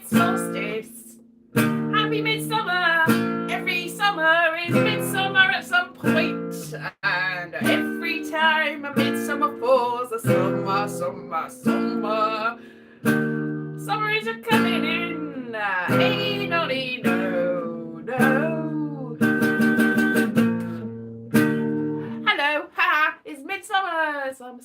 solstice. Happy midsummer. Every summer is midsummer at some point, and every time a midsummer falls, a summer is a coming in. Hey, noddy, no. Hello, haha, it's midsummer, summer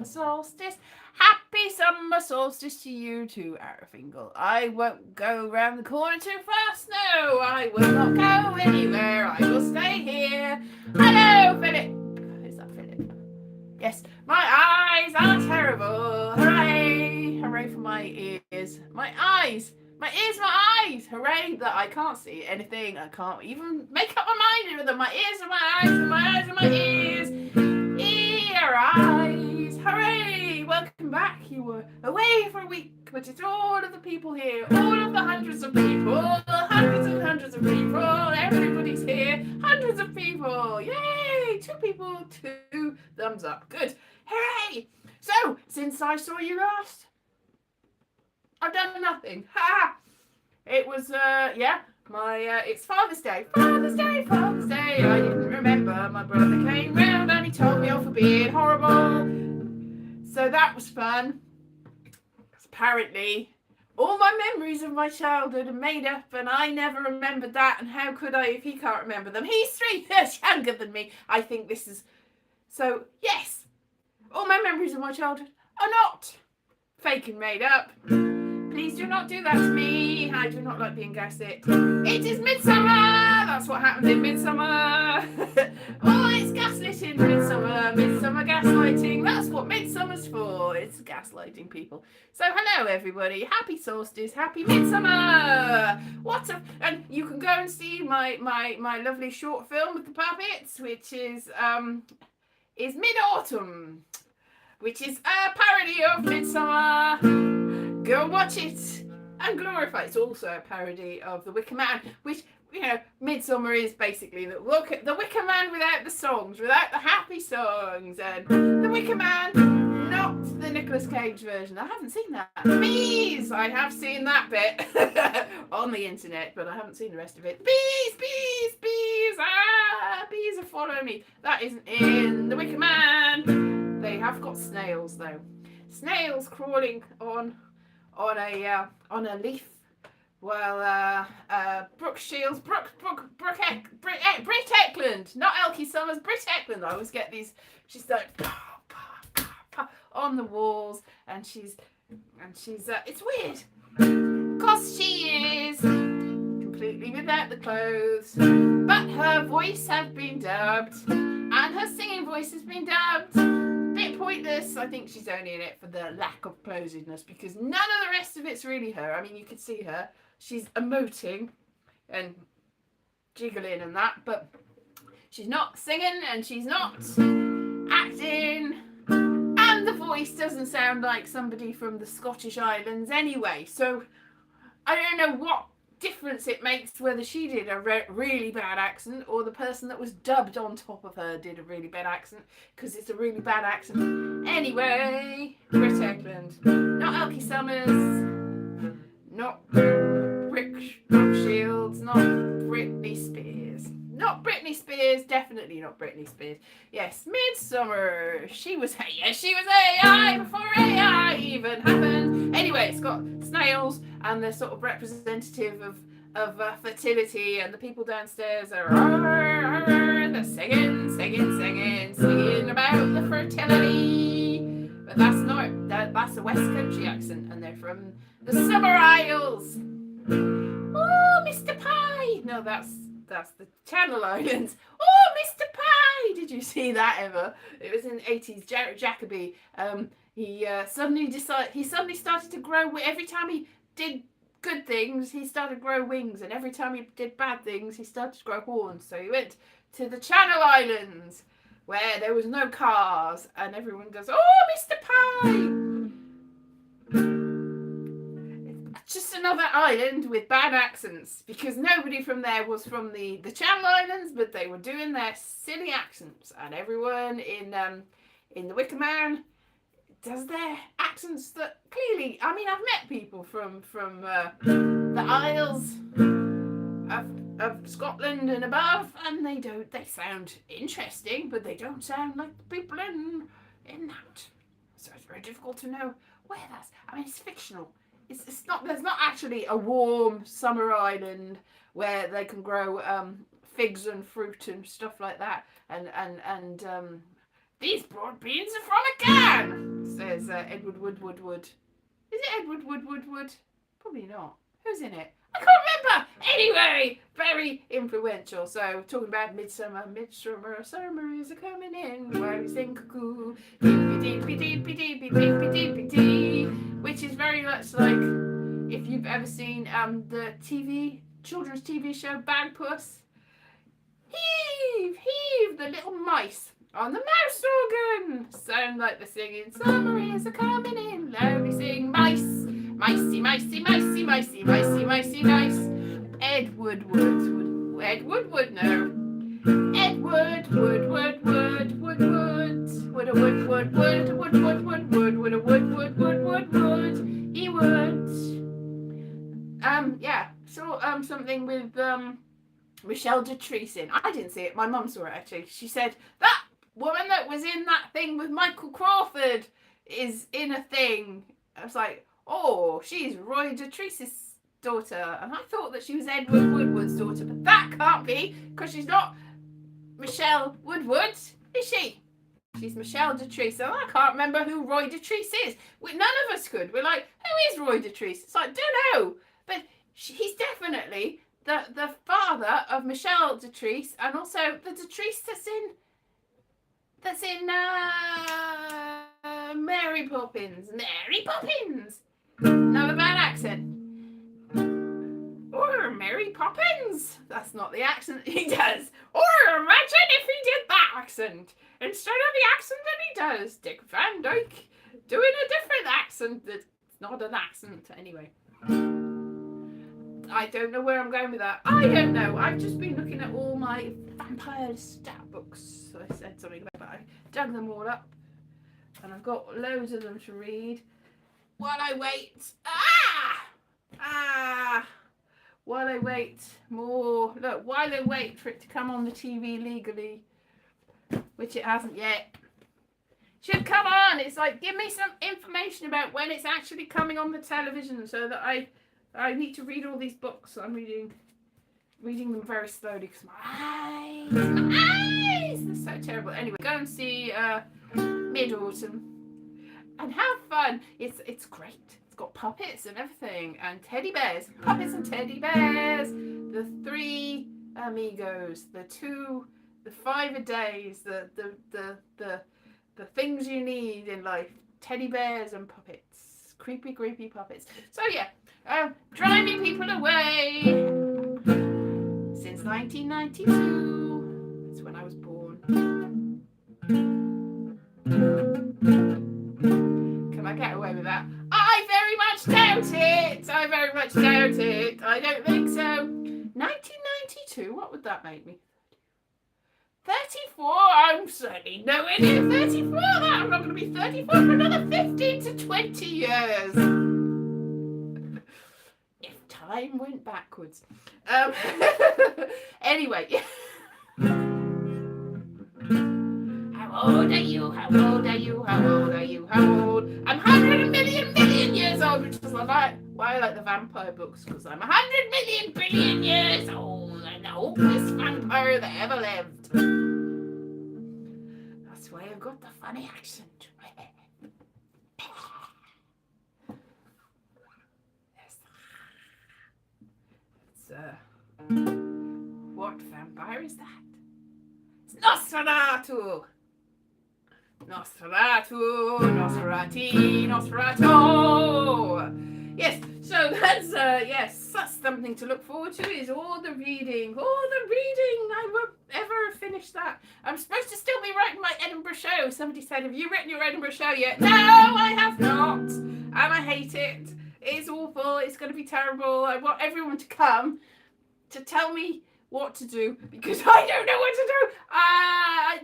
solstice. Happy summer solstice to you too, Arafingal. I won't go round the corner too fast, no, I will not go anywhere, I will stay here. Hello, Philip. Is that Philip? Yes, my eyes are terrible. Hooray! Hooray for my ears. My eyes! My ears, my eyes! Hooray that I can't see anything. I can't even make up my mind with my ears and my eyes and my eyes and my ears. Ear, eyes. Hooray! Welcome back. You were away for a week, but it's all of the people here. All of the hundreds of people. Hundreds and hundreds of people. Everybody's here. Hundreds of people. Yay! 2 people, 2 thumbs up. Good. Hooray! So, since I saw you last, I've done nothing. Ha! It was, it's Father's Day. Father's Day. I didn't remember. My brother came round and he told me off for being horrible. So that was fun. Apparently, all my memories of my childhood are made up and I never remembered that. And how could I if he can't remember them? He's 3 years younger than me. I think this is... So, yes. All my memories of my childhood are not fake and made up. Please do not do that to me. I do not like being gaslit. It is midsummer. That's what happens in midsummer. Oh, it's gaslit in midsummer. Midsummer gaslighting. That's what midsummer's for. It's gaslighting people. So hello everybody. Happy solstice. Happy midsummer. And you can go and see my lovely short film with the puppets, which is Mid-Autumn, which is a parody of Midsummer. Go watch it and glorify. It's also a parody of The Wicker Man, which, Midsummer is basically the Wicker Man without the songs, without the happy songs, and The Wicker Man, not the Nicolas Cage version. I haven't seen that. Bees! I have seen that bit on the internet, but I haven't seen the rest of it. Bees! Ah, bees are following me. That isn't in The Wicker Man. They have got snails though. Snails crawling on a leaf. Well, Brooke Shields, Britt Eklund, not Elkie Summers, Britt Eklund. I always get these. She's like on the walls, and she's it's weird, cause she is completely without the clothes, but her voice has been dubbed, and her singing voice has been dubbed. Bit pointless. I think she's only in it for the lack of closedness, because none of the rest of it's really her. I mean, you could see her. She's emoting and jiggling and that, but she's not singing and she's not acting. And the voice doesn't sound like somebody from the Scottish Islands anyway. So I don't know what difference it makes whether she did a really bad accent or the person that was dubbed on top of her did a really bad accent, because it's a really bad accent. Anyway, Britt Eklund, not Elkie Summers, not Brooke Shields, not Britney Spears, definitely not Britney Spears. Yes, Midsummer. She was AI before AI even happened. Anyway, it's got snails and they're sort of representative of fertility, and the people downstairs are they're singing about the fertility. But that's a West Country accent, and they're from the Summer Isles. Oh, Mr. Pie. No, that's the Channel Islands. Oh, Mr. Pie! Did you see that ever? It was in the 80s. Jacoby. He suddenly started to grow. Every time he did good things, he started to grow wings, and every time he did bad things, he started to grow horns. So he went to the Channel Islands, where there was no cars, and everyone goes, "Oh, Mr. Pie!" Just another island with bad accents, because nobody from there was from the Channel Islands, but they were doing their silly accents, and everyone in the Wicker Man does their accents that clearly, I mean, I've met people from the Isles of Scotland and above, and they sound interesting, but they don't sound like the people in that. So it's very difficult to know where that's. I mean, it's fictional. It's not. There's not actually a warm summer island where they can grow figs and fruit and stuff like that. And these broad beans are from a can, says Edward Wood. Is it Edward Wood? Probably not. Who's in it? I can't remember. Anyway, very influential. So talking about Midsummer, summer is a coming in. Where we sing cuckoo, deepy, which is very much like if you've ever seen the children's TV show Bagpuss. Heave, the little mice on the mouse organ sound like they're singing summer is a coming in. Loudly sing mice. Micey, nice. Edward Wood, no. Edward Wood. He would. Yeah. Saw something with Michelle Detrice in. I didn't see it. My mum saw it actually. She said that woman that was in that thing with Michael Crawford is in a thing. I was like, oh, she's Roy Detrice's daughter. And I thought that she was Edward Woodward's daughter, but that can't be, because she's not Michelle Woodward, is she? She's Michelle Detrice. And I can't remember who Roy Detrice is. None of us could. We're like, who is Roy Detrice? It's like, don't know. But he's definitely the father of Michelle Detrice, and also the Detrice that's in Mary Poppins. Not a bad accent. Or Mary Poppins. That's not the accent he does. Or imagine if he did that accent instead of the accent that he does. Dick Van Dyke doing a different accent that's not an accent. Anyway. I don't know where I'm going with that. I don't know. I've just been looking at all my vampire stat books. So I said something about that. I dug them all up. And I've got loads of them to read. While I wait. While I wait for it to come on the TV legally. Which it hasn't yet. Should come on. It's like, give me some information about when it's actually coming on the television so that I need to read all these books. I'm reading them very slowly because my eyes, they're so terrible. Anyway, go and see Mid-Autumn and have fun. It's great. It's got puppets and everything and teddy bears. Puppets and teddy bears. The 3 amigos. The 5 a days. The things you need in life. Teddy bears and puppets. Creepy puppets. So yeah. Driving people away since 1992. That's when I was born. Can I get away with that? I very much doubt it. I don't think so. 1992, what would that make me? 34, I'm certainly nowhere near 34. I'm not going to be 34 for another 15 to 20 years. Time went backwards. Anyway. How old are you? I'm 100 million years old, which is why I like the vampire books, because I'm 100 billion years old and the oldest vampire that ever lived. That's why I've got the funny accent. What vampire is that? It's Nosferatu! Yes, so that's that's something to look forward to, is all the reading. I won't ever finish that. I'm supposed to still be writing my Edinburgh show. Somebody said, have you written your Edinburgh show yet? No, I have not. And I hate it. It's awful. It's going to be terrible. I want everyone to come to tell me what to do because I don't know what to do.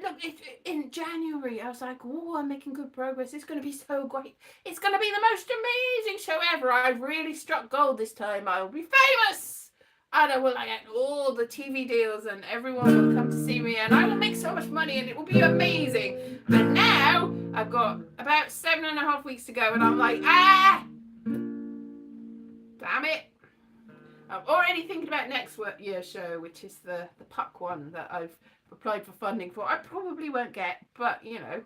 Look, in January, I was like, oh, I'm making good progress. It's going to be so great. It's going to be the most amazing show ever. I've really struck gold this time. I'll be famous. And I will get all the TV deals and everyone will come to see me and I will make so much money and it will be amazing. And now I've got about 7.5 weeks to go and I'm like, damn it. I'm already thinking about next year's show, which is the puck one that I've applied for funding for. I probably won't get, but you know,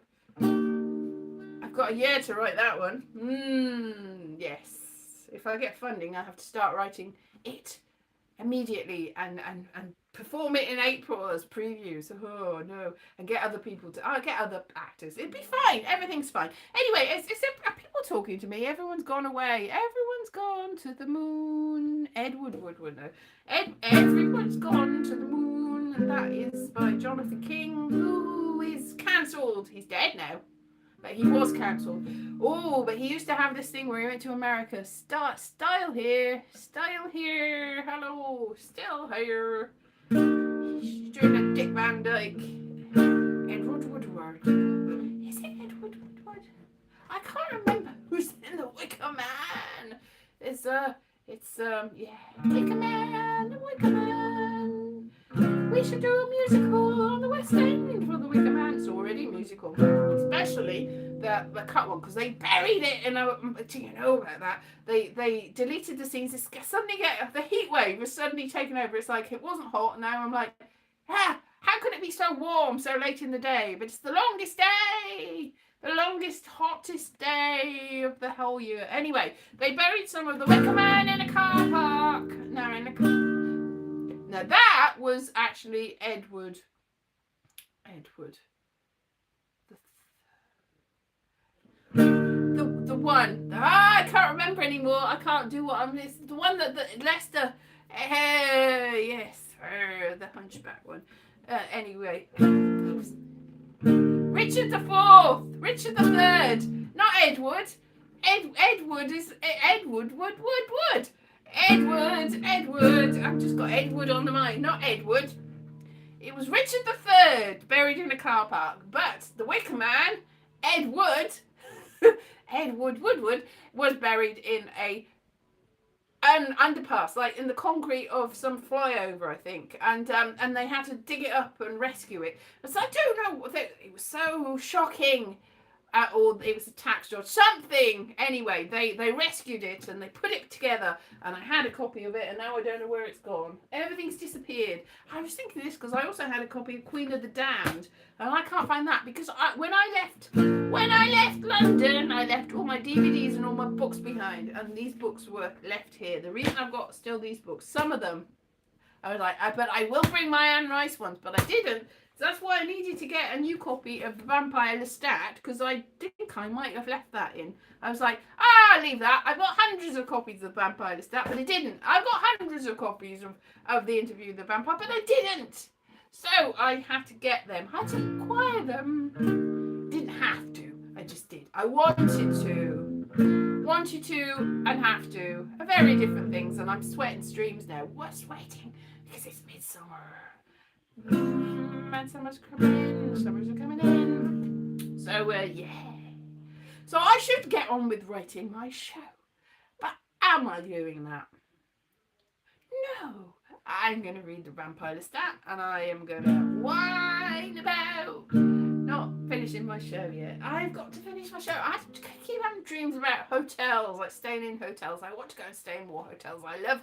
I've got a year to write that one. Yes. If I get funding, I have to start writing it immediately and perform it in April as previews. Oh no. And get other people to get other actors. It'd be fine. Everything's fine. Anyway, it's people talking to me. Everyone's gone away. Everyone's gone to the moon. Edward Woodward, no. Everyone's gone to the moon, and that is by Jonathan King, who is cancelled. He's dead now. But he was cancelled. Oh, but he used to have this thing where he went to America. Style here. Hello. Still here. He's doing a Dick Van Dyke. Edward Woodward. Is it Edward Woodward? I can't remember who's in the Wicker Man. It's Wicker Man, the Wicker Man. We should do a musical on the West End for the Wicker Man. It's already a musical, especially the cut one because they buried it in a. Do you know about that? They deleted the scenes. It's suddenly the heat wave was suddenly taken over. It's like it wasn't hot. And now I'm like, how could it be so warm so late in the day? But it's the longest day. The longest, hottest day of the whole year. Anyway, they buried some of the Wicker Man in a car park. Now that was actually Edward. The one. I can't remember anymore. I can't do what I'm. It's the one that Leicester. Yes, the Hunchback one. Anyway. Richard III, not Edward. Edward is Edward Wood. Edward. I've just got Edward on the mind, not Edward. It was Richard III buried in a car park, but the Wicker Man, Edward Woodward, was buried in an underpass, like in the concrete of some flyover, I think, and they had to dig it up and rescue it. So I don't know, it was so shocking, or it was a tax or something. Anyway, they rescued it and they put it together, and I had a copy of it, and now I don't know where it's gone. Everything's disappeared. I was thinking this because I also had a copy of Queen of the Damned, and I can't find that because when I left London, I left all my DVDs and all my books behind, and these books were left here. The reason I've got still these books, some of them, I was like, but I will bring my Anne Rice ones, but I didn't. So that's why I needed to get a new copy of the Vampire Lestat, because I think I might have left that in. I was like, leave that. I've got hundreds of copies of Vampire Lestat, but I didn't. I've got hundreds of copies of the Interview with the Vampire, but I didn't. So I had to get them. I had to acquire them. Didn't have to. I just did. I wanted to and have to are very different things, and I'm sweating streams now. We're sweating because it's midsummer. And summer's coming in. So yeah. So I should get on with writing my show. But am I doing that? No. I'm going to read the Vampire Lestat, and I am going to whine about not finishing my show yet. I've got to finish my show. I keep having dreams about hotels, like staying in hotels. I want to go and stay in more hotels. I love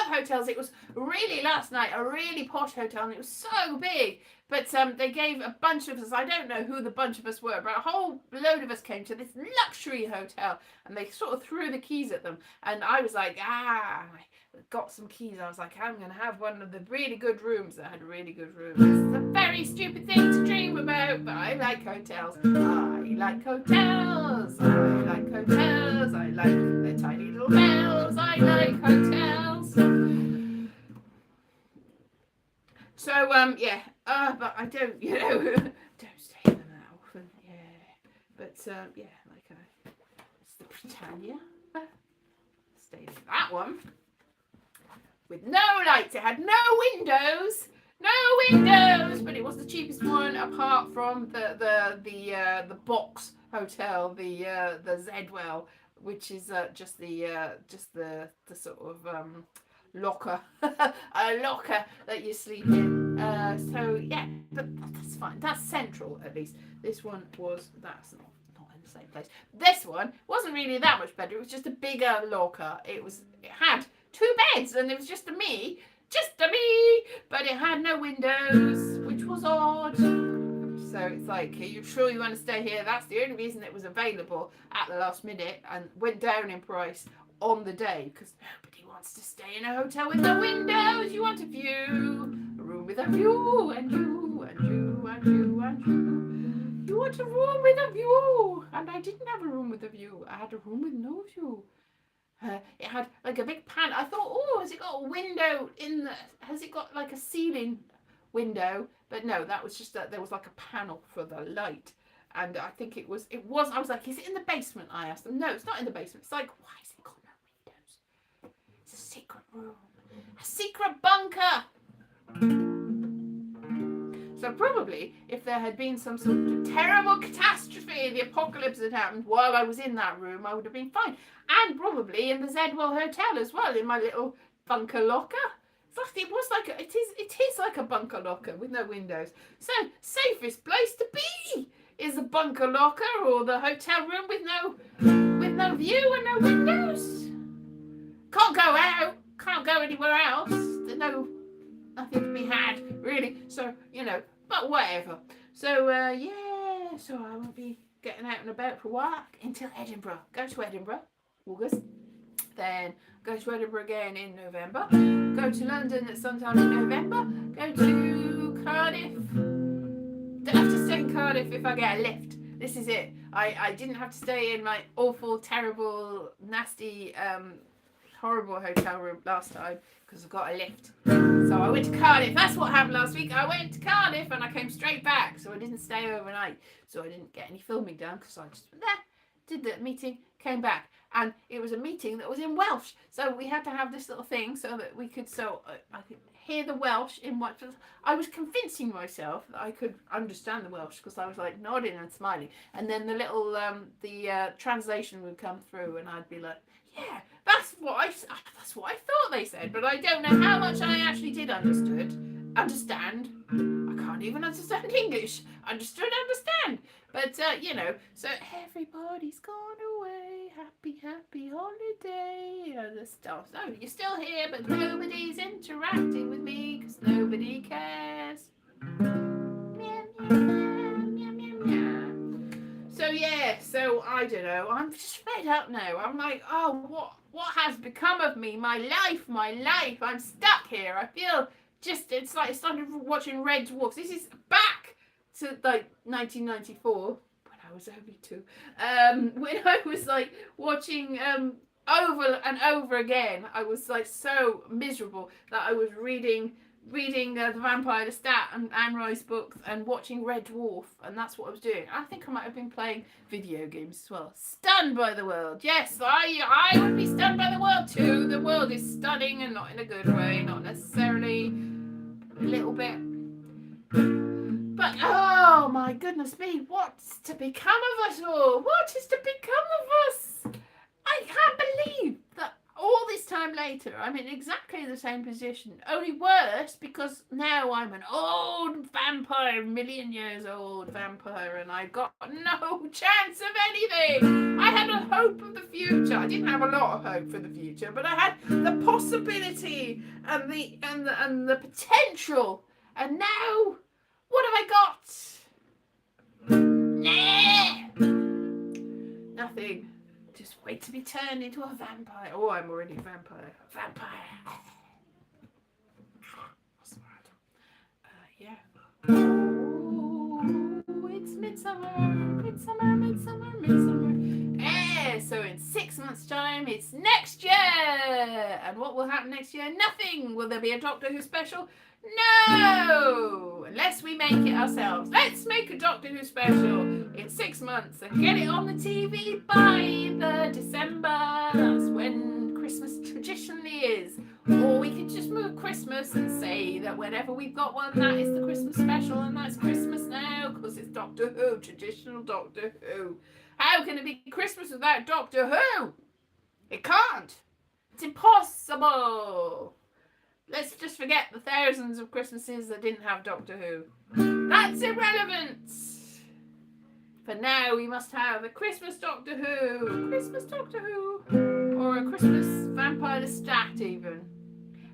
hotels. It was really last night a really posh hotel, and it was so big. But they gave a bunch of us, I don't know who the bunch of us were, but a whole load of us came to this luxury hotel, and they sort of threw the keys at them. And I was like, I got some keys. I was like, I'm going to have one of the really good rooms that had really good rooms. It's a very stupid thing to dream about, but I like hotels. I like hotels. I like the tiny little bells. I like hotels. So, yeah. But I don't, don't stay in them that often. Yeah. But, yeah, it's the Britannia. Stayed in that one. with no lights. It had no windows. No windows, but it was the cheapest one apart from the box hotel, the Zedwell, which is just the sort of locker, a locker that you sleep in. So yeah, but that's fine. That's central at least. This one that's not in the same place. This one wasn't really that much better. It was just a bigger locker. It had two beds, and it was just a me, but it had no windows, which was odd. So it's like, are you sure you want to stay here? That's the only reason it was available at the last minute and went down in price on the day, because nobody wants to stay in a hotel with no windows. You want a view, a room with a view, and you, and you, and you, and you. You want a room with a view, and I didn't have a room with a view. I had a room with no view. It had like a big pan. I thought, oh, has it got a window has it got like a ceiling window? But no, that was just that there was like a panel for the light. And I think it was, I was like, is it in the basement? I asked them. No, it's not in the basement. It's like, why has it got no windows? It's a secret room. A secret bunker. So probably if there had been some sort of terrible catastrophe, the apocalypse had happened while I was in that room, I would have been fine. And probably in the Zedwell Hotel as well, in my little bunker locker. It is like a bunker locker with no windows. So safest place to be is a bunker locker or the hotel room with no view and no windows. Can't go out. Can't go anywhere else. There's nothing to be had really. So but whatever. So so I won't be getting out and about for work until Edinburgh. Go to Edinburgh, August. Then go to Edinburgh again in November. Go to London at sometime in November. Go to Cardiff. Don't have to stay in Cardiff if I get a lift. This is it. I didn't have to stay in my awful, terrible, nasty, horrible hotel room last time because I got a lift. So I went to Cardiff. That's what happened last week. I went to Cardiff and I came straight back. So I didn't stay overnight. So I didn't get any filming done because I just went there, did the meeting, came back. And it was a meeting that was in Welsh. So we had to have this little thing so that we could, I could hear the Welsh in what I was convincing myself that I could understand the Welsh because I was like nodding and smiling. And then the little, translation would come through and I'd be like, yeah, that's what I thought they said, but I don't know how much I actually did understand. I can't even understand English. Understand. But, so everybody's gone away. Happy holiday. The stuff. So you're still here, but nobody's interacting with me because nobody cares. Meow, meow, meow, meow, meow. So I don't know. I'm just fed up now. I'm like, oh, what has become of me? My life. I'm stuck here. I feel it's like I started watching Red Dwarfs. This is back to like 1994 when I was only 2. When I was like watching over and over again. I was like so miserable that I was reading the Vampire Lestat and Anne Rice books and watching Red Dwarf, and that's what I was doing. I think I might have been playing video games as well. Stunned by the world. Yes, I would be stunned by the world too. The world is stunning and not in a good way, not necessarily, a little bit. But oh my goodness me, what's to become of us all? What is to become of us? I can't believe that all this time later, I'm in exactly the same position. Only worse because now I'm an old vampire, million years old vampire, and I got no chance of anything. I had a hope of the future. I didn't have a lot of hope for the future, but I had the possibility and the potential. And now, what have I got? Nah, nothing. Just wait to be turned into a vampire. Oh, I'm already a vampire. What's the word? Yeah. Oh, it's Midsummer. So in 6 months' time, it's next year. And what will happen next year? Nothing. Will there be a Doctor Who special? No! Unless we make it ourselves. Let's make a Doctor Who special in 6 months and get it on the TV by the December. That's when Christmas traditionally is. Or we can could just move Christmas and say that whenever we've got one, that is the Christmas special, and that's Christmas now because it's Doctor Who, traditional Doctor Who. How can it be Christmas without Doctor Who? It can't. It's impossible. Let's just forget the thousands of Christmases that didn't have Doctor Who. That's irrelevant. For now, we must have a Christmas Doctor Who. Christmas Doctor Who. Or a Christmas Vampire Lestat even.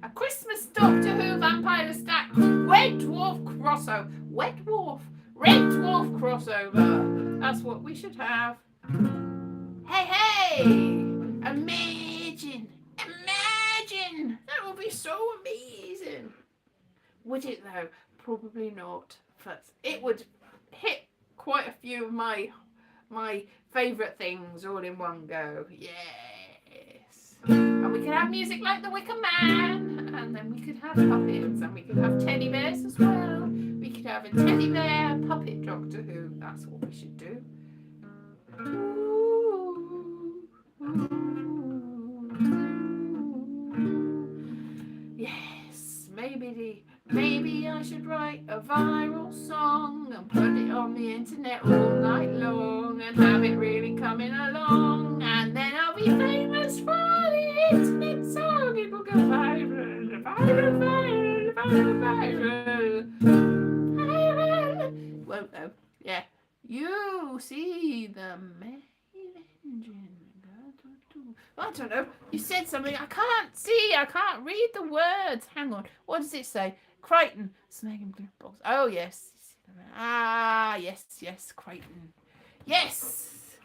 A Christmas Doctor Who Vampire Lestat Red Dwarf crossover. Red Dwarf crossover. That's what we should have. Hey! Imagine! That would be so amazing. Would it though? Probably not. But it would hit quite a few of my favourite things all in one go. Yes. And we could have music like the Wicker Man, and then we could have puppets, and we could have teddy bears as well. We could have a teddy bear puppet Doctor Who. That's what we should do. Yes, maybe I should write a viral song and put it on the internet all night long and have it really coming along, and then I'll be famous for the internet song. It will go viral. Won't though. Yeah. You see the main engine. I don't know. You said something. I can't see. I can't read the words. Hang on. What does it say? Crichton. Snagging blue box. Oh, yes. Ah, yes. Crichton. Yes.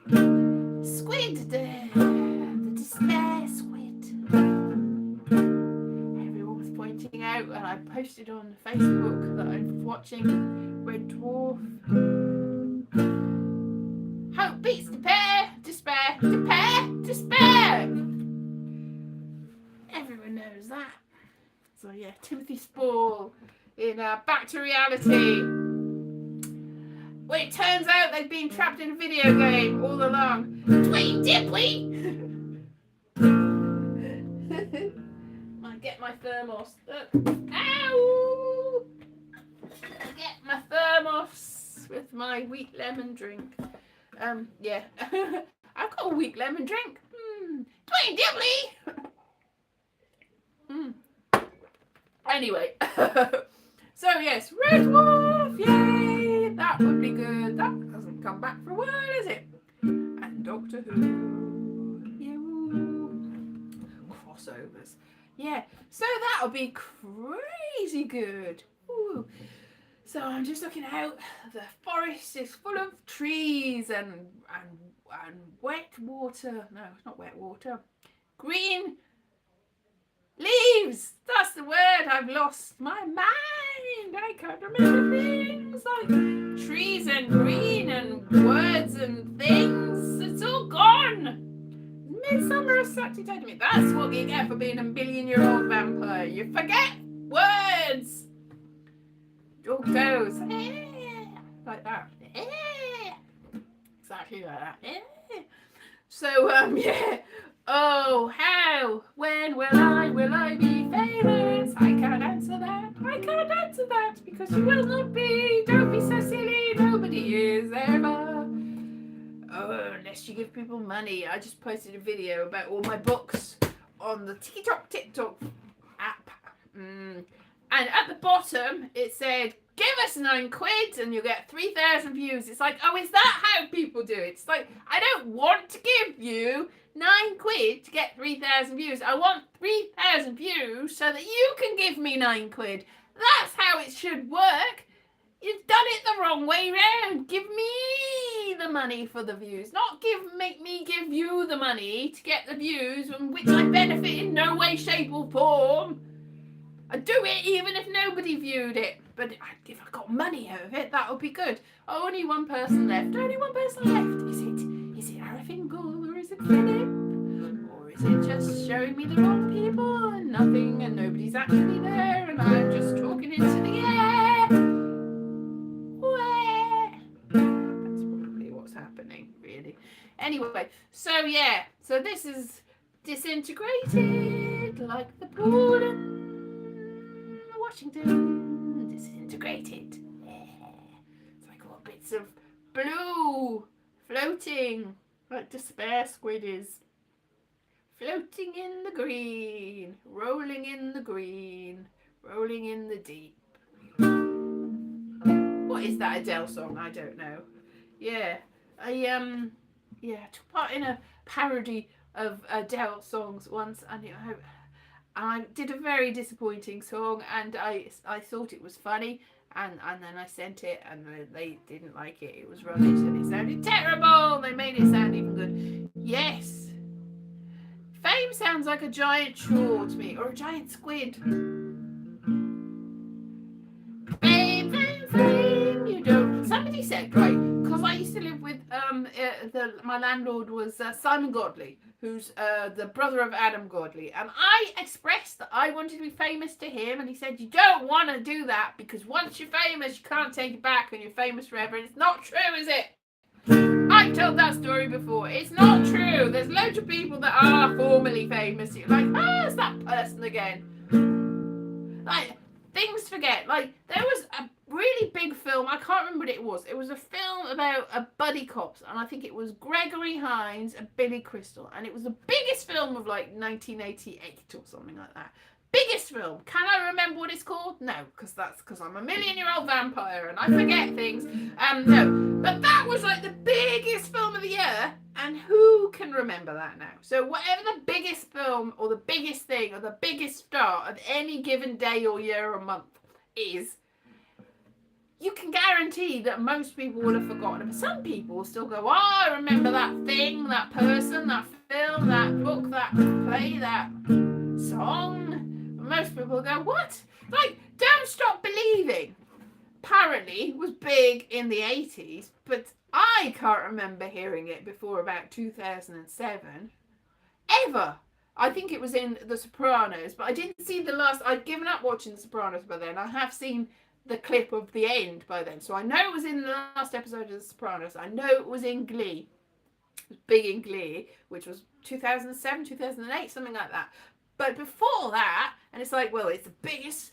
Squid. The despair squid. Everyone was pointing out, and I posted on Facebook that I'm watching Red Dwarf. Hope beats despair. Everyone knows that. So yeah, Timothy Spall in Back to Reality. Well, it turns out they've been trapped in a video game all along. Tweet dipply. Might get my thermos. Ow! Get my thermos with my weak lemon drink. Yeah. I've got a weak lemon drink. Tweet dipply. Anyway, so yes, Red Dwarf, yay! That would be good. That hasn't come back for a while, is it? And Doctor Who, crossovers, yeah. So that would be crazy good. Ooh. So I'm just looking out. The forest is full of trees and wet water. No, it's not wet water. Green leaves. That's the word. I've lost my mind. I can't remember things like trees and green and words and things. It's all gone. Midsummer has actually told me that's what you get for being a billion-year-old vampire. You forget words. It all goes like that. Exactly like that. So yeah. Oh, how? When will I be famous? I can't answer that because you will not be. Don't be so silly. Nobody is ever. Oh, unless you give people money. I just posted a video about all my books on the TikTok app. And at the bottom it said, give us £9 and you'll get 3,000 views. It's like, oh, is that how people do it? It's like, I don't want to give you £9 to get 3,000 views. I want 3,000 views so that you can give me £9. That's how it should work. You've done it the wrong way round. Give me the money for the views, not make me give you the money to get the views from which I benefit in no way, shape or form. I'd do it even if nobody viewed it. But if I got money out of it, that would be good. Only one person left. Is it Arifin Gould or is it Philip? Or is it just showing me the wrong people and nothing and nobody's actually there and I'm just talking into the air? Where? That's probably what's happening, really. Anyway, so yeah. So this is disintegrated like the pool Washington disintegrated. It's like all bits of blue floating, like despair squid is. Floating in the green, rolling in the green, rolling in the deep. What is that Adele song? I don't know. Yeah, I took part in a parody of Adele songs once, and I did a very disappointing song, and I thought it was funny, and then I sent it, and they didn't like it. It was rubbish, and it sounded terrible. They made it sound even good. Yes. Fame sounds like a giant chore to me, or a giant squid. Fame, fame, fame, you don't. Somebody said, right, because I used to live with my landlord was Simon Godley, who's the brother of Adam Godley, and I expressed that I wanted to be famous to him, and he said, you don't want to do that because once you're famous, you can't take it back, and you're famous forever. And it's not true, is it? I've told that story before. It's not true. There's loads of people that are formerly famous. You're like, it's that person again. Like, things to forget. Like, there was a really big film. I can't remember what it was. It was a film about buddy cops, and I think it was Gregory Hines and Billy Crystal, and it was the biggest film of like 1988 or something like that. Biggest film. Can I remember what it's called? No, because I'm a million-year-old vampire and I forget things. No, but that was like the biggest film of the year, and who can remember that now? So whatever the biggest film or the biggest thing or the biggest star of any given day or year or month is, you can guarantee that most people will have forgotten it. But some people will still go, I remember that thing, that person, that film, that book, that play, that song. Most people go, what? Like, Don't Stop Believing apparently was big in the 80s, but I can't remember hearing it before about 2007. Ever. I think it was in The Sopranos, but I didn't see the last. I'd given up watching The Sopranos by then. I have seen the clip of the end by then, so I know it was in the last episode of The Sopranos. I know it was in Glee. It was big in Glee, which was 2007, 2008, something like that. But before that, and it's like, well, it's the biggest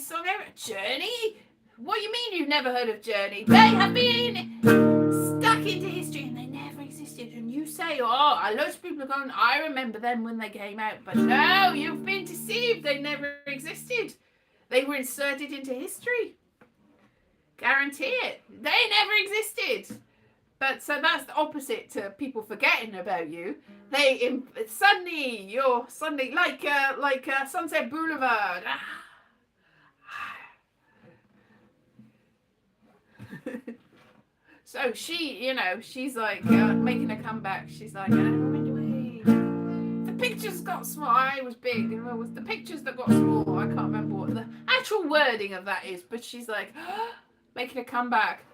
song ever. Journey? What do you mean you've never heard of Journey? They have been stuck into history and they never existed. And you say, loads of people are going, I remember them when they came out. But no, you've been deceived. They never existed. They were inserted into history. Guarantee it. They never existed. But so that's the opposite to people forgetting about you. You're suddenly like Sunset Boulevard. So she's like making a comeback. She's like, I went away. The pictures got small. I was big. It was the pictures that got small. I can't remember what the actual wording of that is, but she's like making a comeback.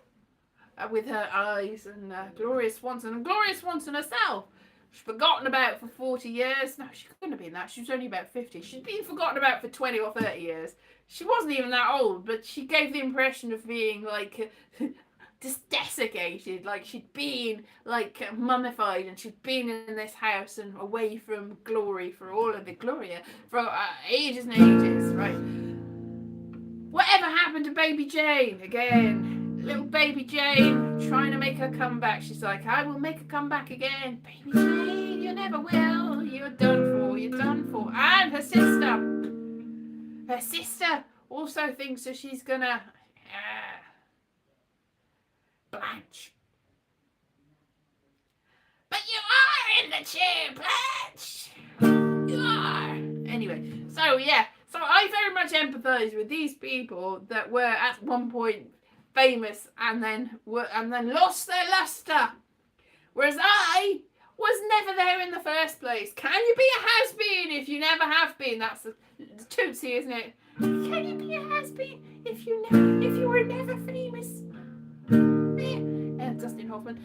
With her eyes and Gloria Swanson. And Gloria Swanson herself, she's forgotten about for 40 years. No, she couldn't have been that. She was only about 50. She's been forgotten about for 20 or 30 years. She wasn't even that old, but she gave the impression of being like just desiccated. Like she'd been like mummified, and she'd been in this house and away from glory for all of the Gloria for ages and ages, right? Whatever happened to Baby Jane again? Little Baby Jane trying to make her comeback. She's like, I will make a comeback again. Baby Jane, you never will. You're done for. You're done for. And her sister also thinks that she's gonna Blanche. But you are in the chair, Blanche. You are. Anyway, so yeah. So I very much empathise with these people that were at one point famous and then lost their luster, whereas I was never there in the first place. Can you be a has-been if you never have been? That's the Tootsie, isn't it? Can you be a has-been if you were never famous? Yeah, Dustin Hoffman.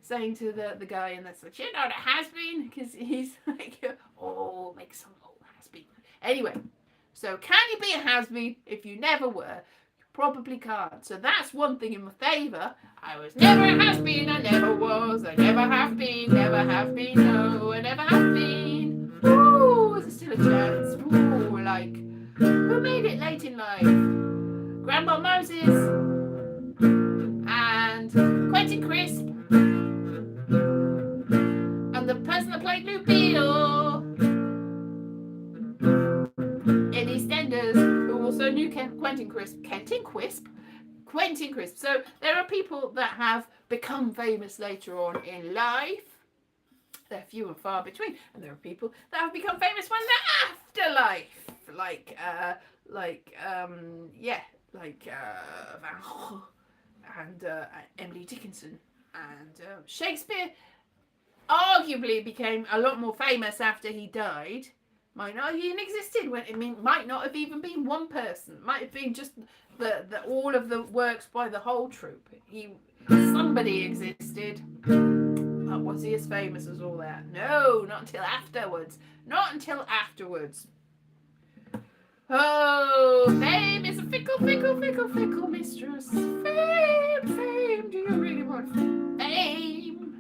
Saying to the guy, and that's like, you're not a has-been, because he's like, make some old has-been. Anyway, so can you be a has-been if you never were? Probably can't. So that's one thing in my favour. I was never a has-been, I never was, I never have been, no, I never have been. Ooh, is there still a chance? Ooh, like, who made it late in life. Grandma Moses and Quentin Crisp and the person that played Lou Beale in EastEnders, who also knew Quentin Crisp. Quentin Crisp. So there are people that have become famous later on in life. They're few and far between, and there are people that have become famous when they're afterlife, like Van Gogh and Emily Dickinson, and Shakespeare arguably became a lot more famous after he died. Might not have even existed when might not have even been one person. Might have been just the all of the works by the whole troupe. Somebody existed. Was he as famous as all that? No, not until afterwards. Not until afterwards. Oh, fame is a fickle, fickle, fickle, fickle mistress. Fame, fame, do you really want fame?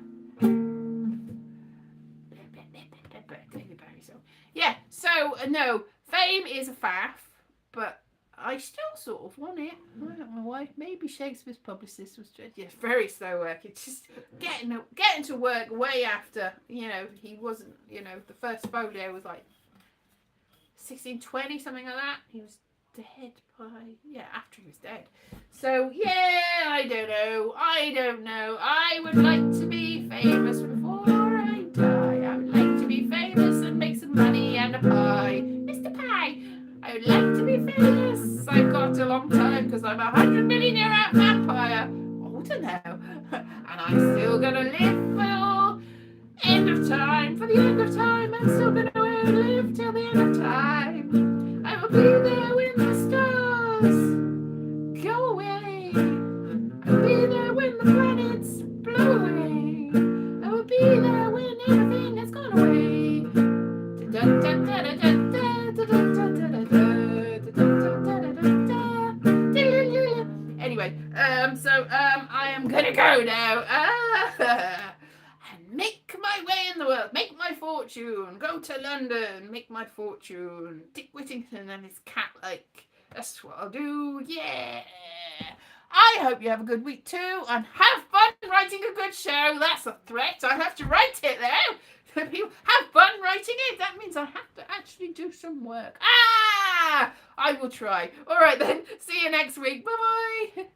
David Barry song. Yeah, so no, fame is a faff, but I still sort of want it. I don't know why. Maybe Shakespeare's publicist was just very slow work. It's just getting to work way after, he wasn't, the first folio was like 1620, something like that. He was dead after he was dead. So, I don't know. I would like to be famous before I die. I would like to be famous and make some money and a pie. Mr. Pie, I would like to be famous. I've got a long time because I'm 100 million year out vampire. Older now. And I'm still going to live for end of time. For the end of time, I'm still going to live till the end of time. I will be there when the stars go away. I'll be there when the planets blow away. I will be there when everything has gone away. Anyway, I am gonna go now and make my way in the world, make my fortune, go to London, make my fortune. Dick Whittington and his cat, that's what I'll do. Yeah. I hope you have a good week too, and have fun writing a good show. That's a threat. I have to write it now. People have fun writing it. That means I have to actually do some work. I will try. All right then. See you next week. Bye bye.